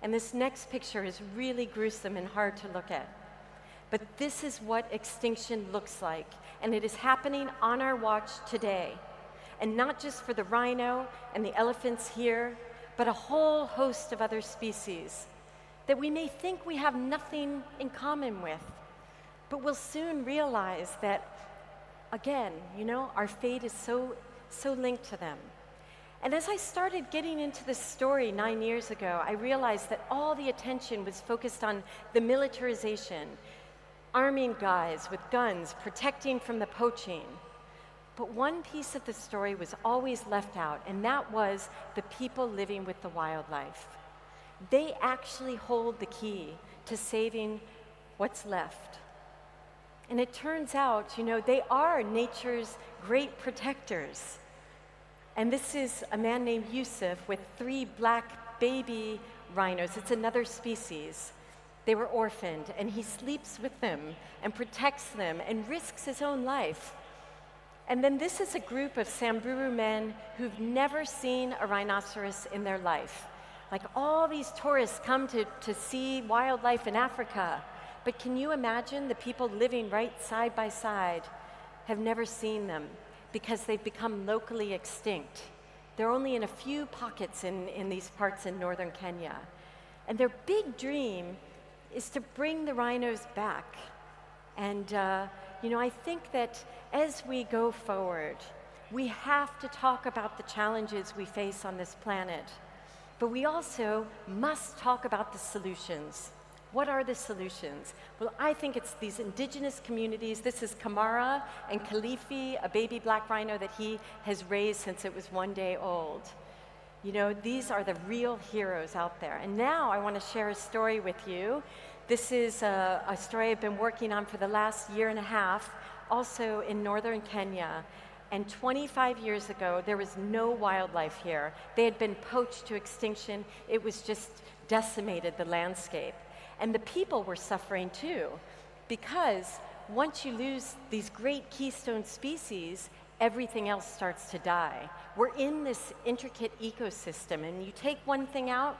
And this next picture is really gruesome and hard to look at. But this is what extinction looks like, and it is happening on our watch today. And not just for the rhino and the elephants here, but a whole host of other species that we may think we have nothing in common with. But we'll soon realize that, again, our fate is so linked to them. And as I started getting into this story 9 years ago, I realized that all the attention was focused on the militarization, arming guys with guns, protecting from the poaching. But one piece of the story was always left out, and that was the people living with the wildlife. They actually hold the key to saving what's left. And it turns out, they are nature's great protectors. And this is a man named Yusuf with 3 black baby rhinos. It's another species. They were orphaned, and he sleeps with them and protects them and risks his own life. And then this is a group of Samburu men who've never seen a rhinoceros in their life. Like all these tourists come to see wildlife in Africa. But can you imagine the people living right side by side have never seen them because they've become locally extinct? They're only in a few pockets in these parts in northern Kenya. And their big dream is to bring the rhinos back. And I think that as we go forward, we have to talk about the challenges we face on this planet. But we also must talk about the solutions. What are the solutions? Well, I think it's these indigenous communities. This is Kamara and Khalifi, a baby black rhino that he has raised since it was 1 day old. These are the real heroes out there. And now I want to share a story with you. This is a story I've been working on for the last 1.5 years, also in northern Kenya. And 25 years ago, there was no wildlife here. They had been poached to extinction. It was just decimated the landscape. And the people were suffering too, because once you lose these great keystone species, everything else starts to die. We're in this intricate ecosystem, and you take one thing out,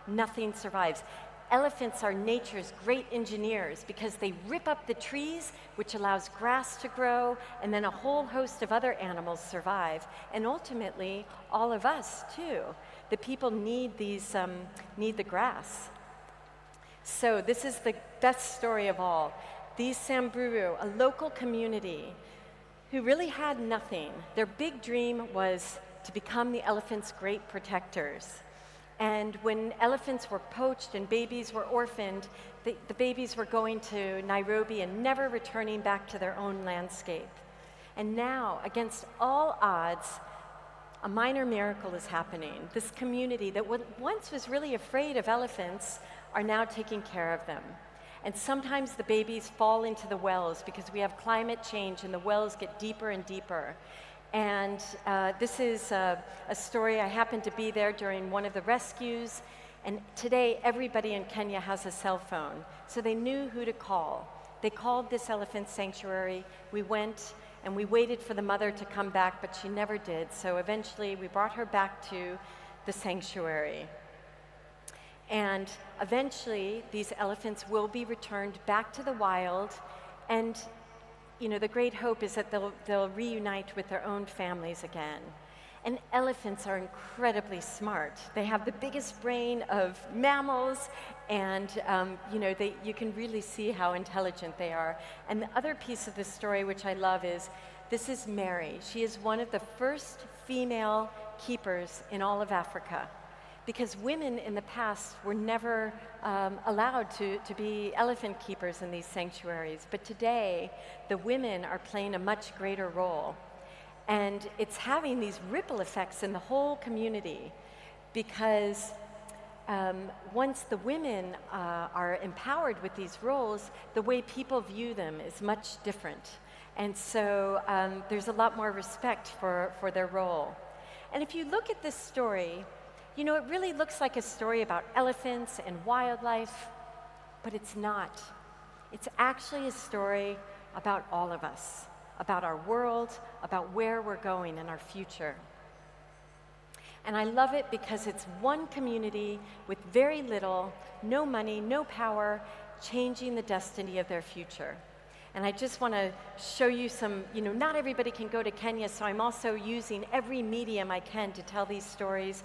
nothing survives. Elephants are nature's great engineers because they rip up the trees, which allows grass to grow, and then a whole host of other animals survive. And ultimately, all of us too. The people need the grass. So this is the best story of all. These Samburu, a local community who really had nothing. Their big dream was to become the elephants' great protectors. And when elephants were poached and babies were orphaned, the babies were going to Nairobi and never returning back to their own landscape. And now, against all odds, a minor miracle is happening. This community that once was really afraid of elephants are now taking care of them. And sometimes the babies fall into the wells because we have climate change and the wells get deeper and deeper. And this is a story. I happened to be there during one of the rescues, and today everybody in Kenya has a cell phone, so they knew who to call. They called this elephant sanctuary. We went and we waited for the mother to come back, but she never did. So eventually we brought her back to the sanctuary. And eventually these elephants will be returned back to the wild, and the great hope is that they'll reunite with their own families again. And elephants are incredibly smart. They have the biggest brain of mammals, and you can really see how intelligent they are. And the other piece of this story, which I love, is this is Mary. She is one of the first female keepers in all of Africa, because women in the past were never allowed to be elephant keepers in these sanctuaries. But today, the women are playing a much greater role. And it's having these ripple effects in the whole community, because once the women are empowered with these roles, the way people view them is much different. And so there's a lot more respect for their role. And if you look at this story, it really looks like a story about elephants and wildlife, but it's not. It's actually a story about all of us, about our world, about where we're going in our future. And I love it because it's one community with very little, no money, no power, changing the destiny of their future. And I just want to show you some, not everybody can go to Kenya, so I'm also using every medium I can to tell these stories.